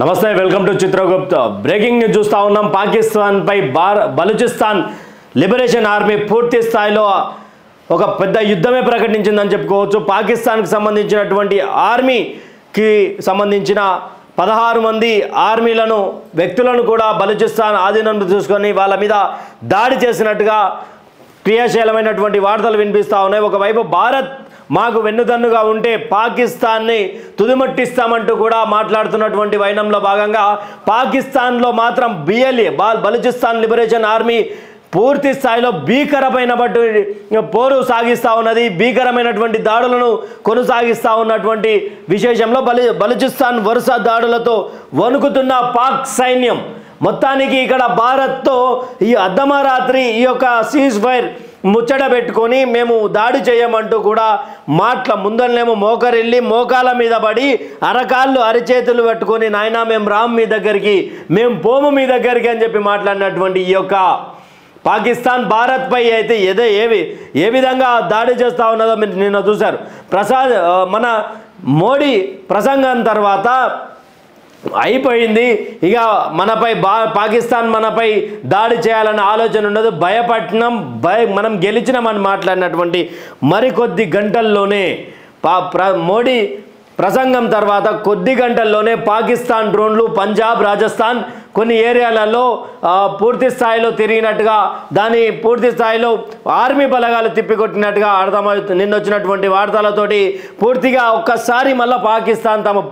నమస్తే welcome to Chitragupta breaking news చూస్తా ఉన్నాం పాకిస్తాన్ పై బలూచిస్తాన్ లిబరేషన్ ఆర్మీ పూర్తి స్థాయిలో ఒక పెద్ద యుద్ధమే ప్రకటించిందని చెప్పుకోవచ్చు పాకిస్తాన్ కి సంబంధించినటువంటి ఆర్మీకి సంబంధించిన 16 మంది ఆర్మీలను వ్యక్తులను కూడా బలూచిస్తాన్ ఆధీనంలో తీసుకొని వాళ్ళ మీద దాడి చేసినట్టుగా క్రియాశీలమైనటువంటి వార్తలు వినిపిస్తా ఉన్నాయి ఒకవైపు భారత్ మాకు వెన్నుదన్నుగా ఉంటే పాకిస్తాన్ని తుదిమట్టిస్తామంటూ కూడా మాట్లాడుతున్నటువంటి వైనంలో భాగంగా పాకిస్తాన్లో మాత్రం BLA బలూచిస్తాన్ లిబరేషన్ ఆర్మీ పూర్తి స్థాయిలో భీకరమైనటువంటి పోరు సాగిస్తూ ఉన్నది భీకరమైనటువంటి దాడులను కొనసాగిస్తూ ఉన్నటువంటి విశేషంలో బలూచిస్తాన్ వరుస దాడులతో వణుకుతున్న పాక్ సైన్యం మొత్తానికి ఇక్కడ భారత్తో ఈ అర్ధమరాత్రి ఈ యొక్క సీజ్ ఫైర్ ముచ్చట పెట్టుకొని మేము దాడి చేయమంటూ కూడా ముందరనేమో మోకరిల్లి మోకాల మీద పడి అరకాళ్ళు అరిచేతులు పెట్టుకొని నాయనా మేము రామ్ మీ దగ్గరికి మేము పోము మీ దగ్గరికి అని చెప్పి మాట్లాడినటువంటి ఈ యొక్క పాకిస్తాన్ భారత్ పై అయితే ఏ విధంగా దాడి చేస్తూ ఉన్నదో మీరు నిన్న చూశారు మన మోడీ ప్రసంగం తర్వాత అయిపోయింది ఇక మనపై పాకిస్తాన్ మనపై దాడి చేయాలన్న ఆలోచన ఉండదు మనం గెలిచినామని మాట్లాడినటువంటి మరికొద్ది గంటల్లోనే మోడీ ప్రసంగం తర్వాత కొద్ది గంటల్లోనే పాకిస్తాన్ డ్రోన్లు పంజాబ్ రాజస్థాన్ కొన్ని ఏరియాలలో పూర్తి స్థాయిలో తిరిగినట్టుగా దాని పూర్తి స్థాయిలో ఆర్మీ బలగాలు తిప్పికొట్టినట్టుగా అర్థమవుతుంది నిన్న వచ్చినటువంటి వార్తలతోటి పూర్తిగా ఒక్కసారి మళ్ళీ పాకిస్తాన్ తమ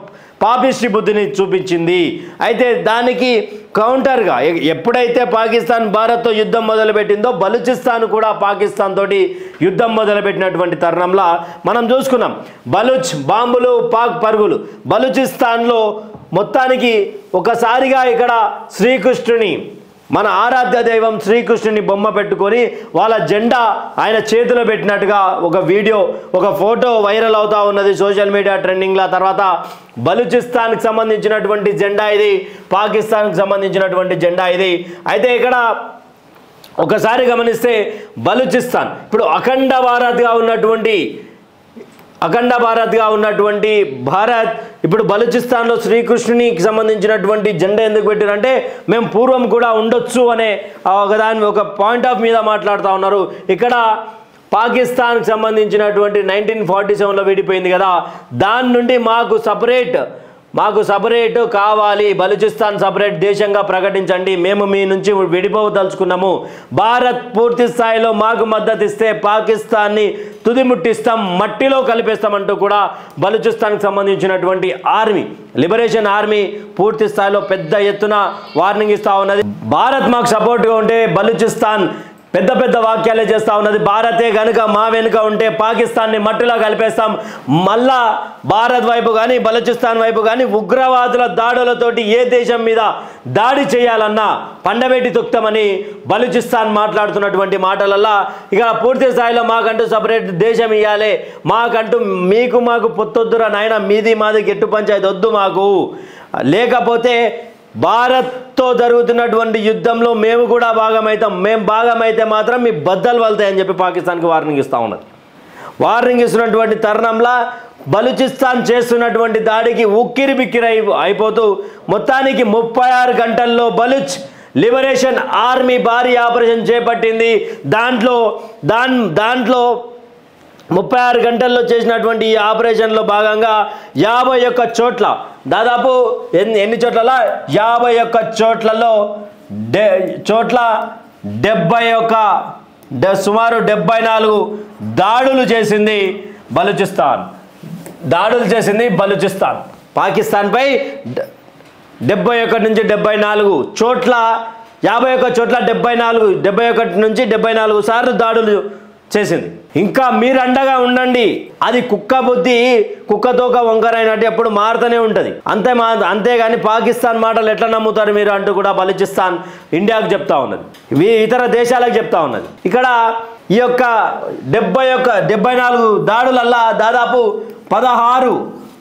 పాపిష్టి బుద్ధిని చూపించింది అయితే దానికి కౌంటర్గా ఎప్పుడైతే పాకిస్తాన్ భారత్తో యుద్ధం మొదలుపెట్టిందో బలూచిస్తాన్ కూడా పాకిస్తాన్ తోటి యుద్ధం మొదలుపెట్టినటువంటి తరుణంలో మనం చూసుకున్నాం బలూచ్ బాంబులు పాక్ పరుగులు బలూచిస్తాన్లో మొత్తానికి ఒకసారిగా ఇక్కడ శ్రీకృష్ణుని మన ఆరాధ్య దైవం శ్రీకృష్ణుని బొమ్మ పెట్టుకొని వాళ్ళ జెండా ఆయన చేతిలో పెట్టినట్టుగా ఒక వీడియో ఒక ఫోటో వైరల్ అవుతా ఉన్నది సోషల్ మీడియా ట్రెండింగ్ల తర్వాత బలూచిస్తాన్కి సంబంధించినటువంటి జెండా ఇది పాకిస్తాన్కి సంబంధించినటువంటి జెండా ఇది అయితే ఇక్కడ ఒకసారి గమనిస్తే బలూచిస్తాన్ ఇప్పుడు అఖండ భారత్ ఇప్పుడు బలూచిస్తాన్లో శ్రీకృష్ణునికి సంబంధించినటువంటి జెండా ఎందుకు పెట్టారంటే మేము పూర్వం కూడా ఉండొచ్చు అనే ఒక పాయింట్ ఆఫ్ మీద మాట్లాడుతూ ఉన్నారు ఇక్కడ పాకిస్తాన్కి సంబంధించినటువంటి 1947లో విడిపోయింది కదా దాని నుండి మాకు సపరేట్ కావాలి బలూచిస్తాన్ సపరేట్ దేశంగా ప్రకటించండి మేము మీ నుంచి విడిపోదలుచుకున్నాము భారత్ పూర్తి స్థాయిలో మాకు మద్దతు ఇస్తే పాకిస్తాన్ని తుదిముట్టిస్తాం మట్టిలో కలిపేస్తామంటూ కూడా బలూచిస్తాన్కి సంబంధించినటువంటి ఆర్మీ లిబరేషన్ ఆర్మీ పూర్తి స్థాయిలో పెద్ద ఎత్తున వార్నింగ్ ఇస్తూ ఉన్నది భారత్ మాకు సపోర్ట్గా ఉంటే బలూచిస్తాన్ పెద్ద వాక్యాలే చేస్తూ ఉన్నది భారతే కనుక మా వెనుక ఉంటే పాకిస్తాన్ని మట్టిలో కలిపేస్తాం మళ్ళా భారత్ వైపు కానీ బలూచిస్తాన్ వైపు కానీ ఉగ్రవాదుల దాడులతోటి ఏ దేశం మీద దాడి చేయాలన్నా పండబెట్టి తొక్తామని బలూచిస్తాన్ మాట్లాడుతున్నటువంటి మాటలల్లా ఇక పూర్తి స్థాయిలో మాకంటూ సపరేట్ దేశం ఇవ్వాలి మాకంటూ మాకు పొత్తొద్దురా నాయన మీది మాది గెట్టు పంచాయతీ వద్దు మాకు లేకపోతే భారత్తో జరుగుతున్నటువంటి యుద్ధంలో మేము కూడా భాగమవుతాం మేము భాగమైతే మాత్రం మీ బద్దలు వలుతాయని చెప్పి పాకిస్తాన్కి వార్నింగ్ ఇస్తూ ఉన్నది వార్నింగ్ ఇస్తున్నటువంటి తరుణంలో బలూచిస్తాన్ చేస్తున్నటువంటి దాడికి ఉక్కిరి బిక్కిరి అయిపోతూ మొత్తానికి 36 గంటల్లో బలూచ్ లిబరేషన్ ఆర్మీ భారీ ఆపరేషన్ చేపట్టింది దాంట్లో 36 గంటల్లో చేసినటువంటి ఈ ఆపరేషన్లో భాగంగా 51 చోట్ల దాదాపు ఎన్ని చోట్ల 51 చోట్ల 71 సుమారు 74 దాడులు చేసింది బలూచిస్తాన్ పాకిస్తాన్పై 71 నుంచి 74 చోట్ల 51 చోట్ల 71 నుంచి 74 సార్లు దాడులు చేసింది ఇంకా మీరు అండగా ఉండండి అది కుక్కతోక వంకరైనట్టు ఎప్పుడు మారుతూనే ఉంటుంది అంతేగాని పాకిస్తాన్ మాటలు ఎట్లా నమ్ముతారు మీరు అంటూ కూడా బలూచిస్తాన్ ఇండియాకు చెప్తా ఉన్నది ఇతర దేశాలకు చెప్తా ఉన్నది ఇక్కడ ఈ యొక్క 74 దాడులల్లా దాదాపు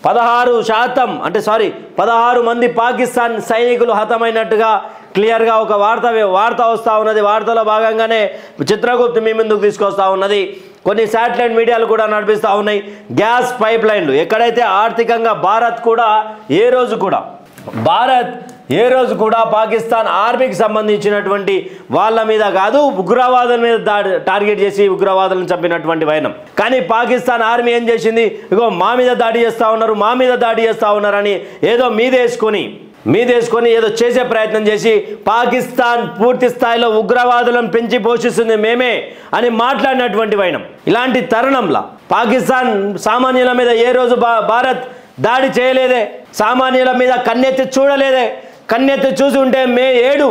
16 మంది పాకిస్తాన్ సైనికులు హతమైనట్టుగా క్లియర్గా ఒక వార్త వస్తూ ఉన్నది వార్తలో భాగంగానే చిత్రగుప్త మీ ముందుకు తీసుకొస్తా ఉన్నది కొన్ని శాటిలైట్ మీడియాలు కూడా నడిపిస్తూ ఉన్నాయి గ్యాస్ పైప్ లైన్లు ఎక్కడైతే ఆర్థికంగా భారత్ కూడా ఏ రోజు కూడా భారత్ ఏ రోజు కూడా పాకిస్తాన్ ఆర్మీకి సంబంధించినటువంటి వాళ్ళ మీద కాదు, ఉగ్రవాదుల మీద టార్గెట్ చేసి ఉగ్రవాదులను చంపినటువంటి వైనం. కానీ పాకిస్తాన్ ఆర్మీ ఏం చేసింది, ఇగో మా మీద దాడి చేస్తూ ఉన్నారు, మా మీద దాడి చేస్తూ ఉన్నారని ఏదో మీదేసుకొని ఏదో చేసే ప్రయత్నం చేసి పాకిస్తాన్ పూర్తి స్థాయిలో ఉగ్రవాదులను పెంచి పోషిస్తుంది మేమే అని మాట్లాడినటువంటి వైనం. ఇలాంటి తరుణంలో పాకిస్తాన్ సామాన్యుల మీద ఏ రోజు భారత్ దాడి చేయలేదే, సామాన్యుల మీద కన్నెత్తి చూడలేదే. కన్నెత్తి చూసి ఉంటే మే 7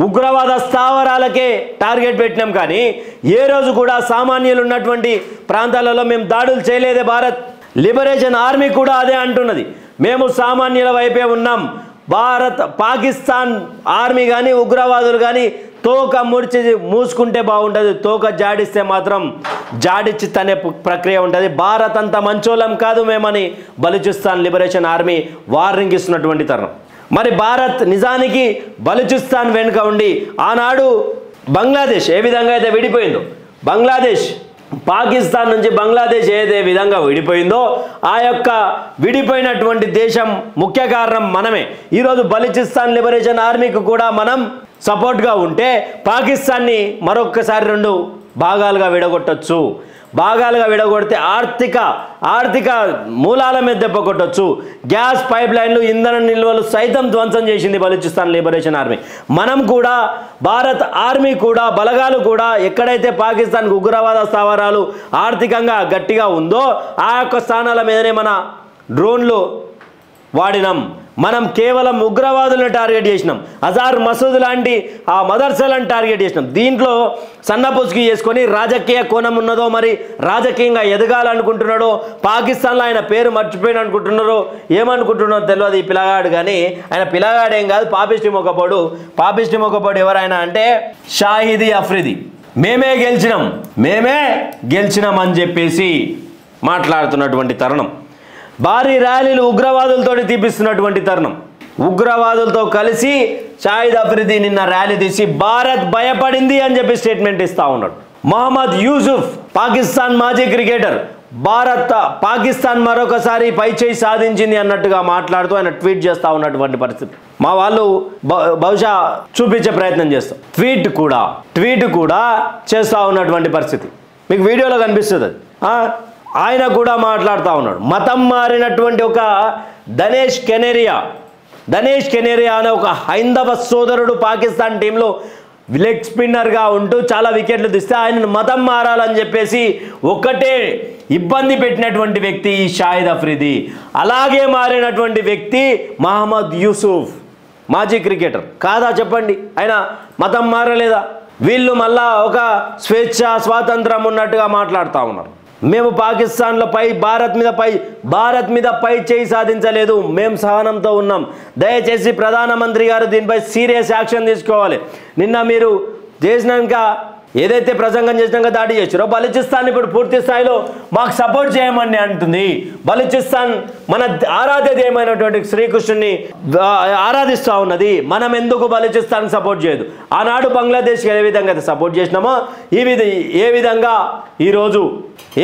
ఉగ్రవాద స్థావరాలకే టార్గెట్ పెట్టినాం, కానీ ఏ రోజు కూడా సామాన్యులు ఉన్నటువంటి ప్రాంతాలలో మేము దాడులు చేయలేదే. భారత్ లిబరేషన్ ఆర్మీ కూడా అదే అంటున్నది, మేము సామాన్యుల వైపే ఉన్నాం. పాకిస్తాన్ ఆర్మీ కానీ ఉగ్రవాదులు కానీ తోక మూసుకుంటే బాగుంటుంది, తోక జాడిస్తే మాత్రం జాడిచ్చి తనే ప్రక్రియ ఉంటుంది. భారత్ అంత మంచోళం కాదు మేమని బలూచిస్తాన్ లిబరేషన్ ఆర్మీ వార్నింగ్ ఇస్తున్నటువంటి తరుణం. మరి భారత్ నిజానికి బలూచిస్తాన్ వెనుక ఉండి ఆనాడు బంగ్లాదేశ్ ఏ విధంగా అయితే విడిపోయిందో, పాకిస్తాన్ నుంచి బంగ్లాదేశ్ ఏదే విధంగా విడిపోయిందో ఆ యొక్క విడిపోయినటువంటి దేశం ముఖ్య కారణం మనమే. ఈరోజు బలూచిస్తాన్ లిబరేషన్ ఆర్మీకి కూడా మనం సపోర్ట్గా ఉంటే పాకిస్తాన్ని మరొక్కసారి 2 భాగాలుగా విడగొట్టచ్చు. భాగాలుగా విడగొడితే ఆర్థిక మూలాల మీద దెబ్బ కొట్టొచ్చు. గ్యాస్ పైప్ లైన్లు, ఇంధన నిల్వలు సైతం ధ్వంసం చేసింది బలూచిస్తాన్ లిబరేషన్ ఆర్మీ. మనం కూడా భారత్ ఆర్మీ కూడా బలగాలు కూడా ఎక్కడైతే పాకిస్తాన్ ఉగ్రవాద స్థావరాలు ఆర్థికంగా గట్టిగా ఉందో ఆ యొక్క స్థానాల మీదనే మన డ్రోన్లు వాడినాం. మనం కేవలం ఉగ్రవాదులను టార్గెట్ చేసినాం, అజార్ మసూద్ లాంటి ఆ మదర్సాలను టార్గెట్ చేసినాం. దీంట్లో సన్నపుసుకి చేసుకొని రాజకీయ కోణం ఉన్నదో, మరి రాజకీయంగా ఎదగాలనుకుంటున్నాడో, పాకిస్తాన్లో ఆయన పేరు మర్చిపోయిన అనుకుంటున్నారో, ఏమనుకుంటున్నారో తెలియదు ఈ పిల్లగాడు. కానీ ఆయన పిల్లగాడేం కాదు, పాపిష్టి మొక్కపాడు ఎవరైనా అంటే షాహిదీ అఫ్రిది. మేమే గెలిచినాం అని చెప్పేసి మాట్లాడుతున్నటువంటి తరుణం. భారీ ర్యాలీలు ఉగ్రవాదులతో తీపిస్తున్నటువంటి తరుణం. ఉగ్రవాదులతో కలిసి షాహిద్ అఫ్రిది నిన్న ర్యాలీ తీసి భారత్ భయపడింది అని చెప్పి స్టేట్మెంట్ ఇస్తా ఉన్నాడు. మహమ్మద్ యూసుఫ్ పాకిస్తాన్ మాజీ క్రికెటర్ పాకిస్తాన్ మరొకసారి పైచేయి సాధించింది అన్నట్టుగా మాట్లాడుతూ ఆయన ట్వీట్ చేస్తూ ఉన్నటువంటి పరిస్థితి. మా వాళ్ళు బహుశా చూపించే ప్రయత్నం చేస్తాం. ట్వీట్ కూడా చేస్తూ ఉన్నటువంటి పరిస్థితి మీకు వీడియోలో కనిపిస్తుంది. ఆయన కూడా మాట్లాడుతూ ఉన్నాడు. మతం మారినటువంటి ఒక దనేష్ కెనేరియా అనే ఒక హైందవ సోదరుడు పాకిస్తాన్ టీంలో లెగ్ స్పిన్నర్గా ఉంటూ చాలా వికెట్లు తీస్తే ఆయనను మతం మారాలని చెప్పేసి ఒకటే ఇబ్బంది పెట్టినటువంటి వ్యక్తి ఈ షాహిద్ అఫ్రిది. అలాగే మారినటువంటి వ్యక్తి మహమ్మద్ యూసుఫ్ మాజీ క్రికెటర్ కాదా చెప్పండి? ఆయన మతం మారలేదా? వీళ్ళు మళ్ళా ఒక స్వాతంత్రం ఉన్నట్టుగా మాట్లాడుతూ ఉన్నారు. మేము పాకిస్తాన్లో భారత్ మీద పై చేయి సాధించలేదు, మేము సహనంతో ఉన్నాం. దయచేసి ప్రధానమంత్రి గారు దీనిపై సీరియస్ యాక్షన్ తీసుకోవాలి. నిన్న మీరు చేసినాక ఏదైతే ప్రసంగం చేసినాక దాడి చేశారో బలూచిస్తాన్ ఇప్పుడు పూర్తి స్థాయిలో మాకు సపోర్ట్ చేయమని అంటుంది. బలూచిస్తాన్ మన ఆరాధ్య దేవమైనటువంటి శ్రీకృష్ణుని ఆరాధిస్తూ ఉన్నది. మనం ఎందుకు బలూచిస్తాన్ సపోర్ట్ చేయదు? ఆనాడు బంగ్లాదేశ్కి ఏ విధంగా అయితే సపోర్ట్ చేసినామో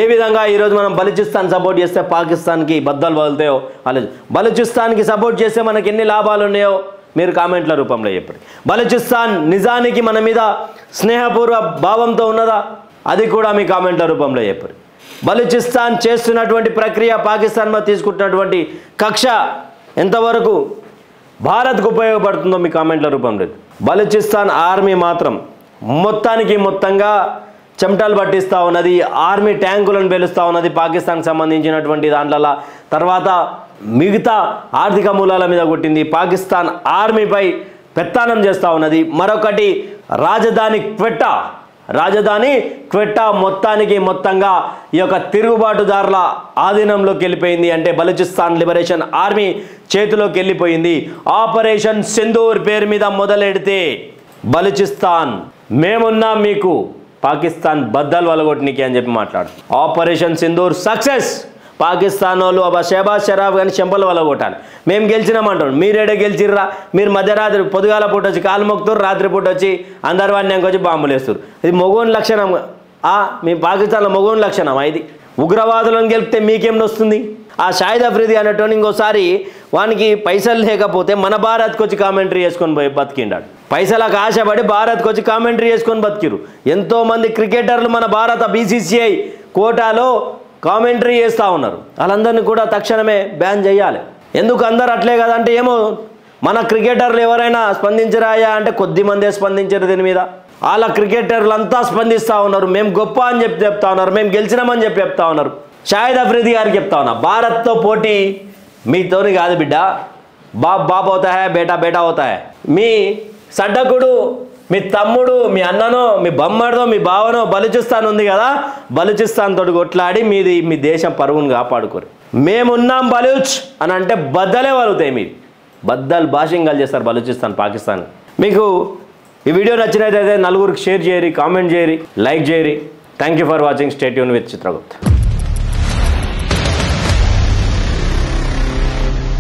ఏ విధంగా ఈరోజు మనం బలూచిస్తాన్ సపోర్ట్ చేస్తే పాకిస్తాన్కి బద్దలు వదులుతాయో ఆలోచన. బలూచిస్తాన్కి సపోర్ట్ చేస్తే మనకి ఎన్ని లాభాలు ఉన్నాయో మీరు కామెంట్ల రూపంలో చెప్పండి. బలూచిస్తాన్ నిజానికి మన మీద స్నేహపూర్వ భావంతో ఉన్నదా? అది కూడా మీ కామెంట్ల రూపంలో చెప్పండి. బలూచిస్తాన్ చేస్తున్నటువంటి ప్రక్రియ, పాకిస్తాన్ మీద తీసుకుంటున్నటువంటి కక్ష ఎంతవరకు భారత్కు ఉపయోగపడుతుందో మీ కామెంట్ల రూపంలో. బలూచిస్తాన్ ఆర్మీ మాత్రం మొత్తంగా చెమటలు పట్టిస్తూ ఉన్నది. ఆర్మీ ట్యాంకులను పేలుస్తూ ఉన్నది పాకిస్తాన్కి సంబంధించినటువంటి దాంట్లో. తర్వాత మిగతా ఆర్థిక మూలాల మీద కొట్టింది. పాకిస్తాన్ ఆర్మీపై పెత్తానం చేస్తూ ఉన్నది. మరొకటి రాజధాని క్వెట్టా మొత్తంగా ఈ యొక్క తిరుగుబాటుదారుల ఆధీనంలోకి వెళ్ళిపోయింది. అంటే బలూచిస్తాన్ లిబరేషన్ ఆర్మీ చేతిలోకి వెళ్ళిపోయింది. ఆపరేషన్ సింధూర్ పేరు మీద మొదలెడితే బలూచిస్తాన్ మేమున్నాం మీకు, పాకిస్తాన్ బద్దలు వలగొట్టనికి అని చెప్పి మాట్లాడు. Operation Sindoor success. పాకిస్తాన్ వాళ్ళు షహబాజ్ షరాఫ్ కానీ చెంపలు వలగొట్టాలి. మేము గెలిచినామంటాడు. మీరేడే గెలిచిర్రా? మీరు మధ్యరాత్రి పొద్దుగాల పూట వచ్చి కాలు మొక్కుతారు, రాత్రి పూట వచ్చి అందరు వాడినాక వచ్చి బాంబులు వేస్తారు. ఇది మొగోని లక్షణం. మీ పాకిస్తాన్లో మొగోని లక్షణం ఇది. ఉగ్రవాదులను గెలిపితే మీకేం వస్తుంది? ఆ షాహిద్ అఫ్రిది అనేటువంటి ఇంకోసారి వానికి పైసలు లేకపోతే మన భారత్కి వచ్చి కామెంటరీ చేసుకొని పోయి బతికిండాడు. పైసలకు ఆశపడి భారత్కి వచ్చి కామెంటరీ చేసుకొని బతికిరు. ఎంతోమంది క్రికెటర్లు మన భారత BCCI కోటాలో కామెంటరీ చేస్తూ ఉన్నారు. వాళ్ళందరినీ కూడా తక్షణమే బ్యాన్ చేయాలి. ఎందుకు అందరు అట్లే కదంటే ఏమో మన క్రికెటర్లు ఎవరైనా స్పందించరాయా అంటే కొద్ది మందే స్పందించారు దీని మీద. వాళ్ళ క్రికెటర్లు అంతా స్పందిస్తూ ఉన్నారు. మేము గొప్ప అని చెప్తా ఉన్నారు, మేము గెలిచినామని చెప్తా ఉన్నారు. షాహిద్ అఫ్రిది గారికి చెప్తా ఉన్నా, భారత్తో పోటీ మీతోని కాదు బిడ్డ, బాప్ బాప్ అవుతా హై, బేటా బేటా అవుతా హై. మీ సడ్డకుడు, మీ తమ్ముడు, మీ అన్ననో, మీ బొమ్మడిదో, మీ బావనో బలూచిస్తాన్ ఉంది కదా, బలూచిస్తాన్ తోటి కొట్లాడి మీ దేశం పరుగును కాపాడుకోరు. మేమున్నాం బలూచ్ అని అంటే బద్దలే వలుగుతాయి. మీరు బద్దలు భాషింగాలు చేస్తారు బలూచిస్తాన్, పాకిస్తాన్. మీకు ఈ వీడియో నచ్చినట్లయితే నలుగురికి షేర్ చేయరి, కామెంట్ చేయరి, లైక్ చేయరి. Thank you for watching. Stay tune with Chitragupta.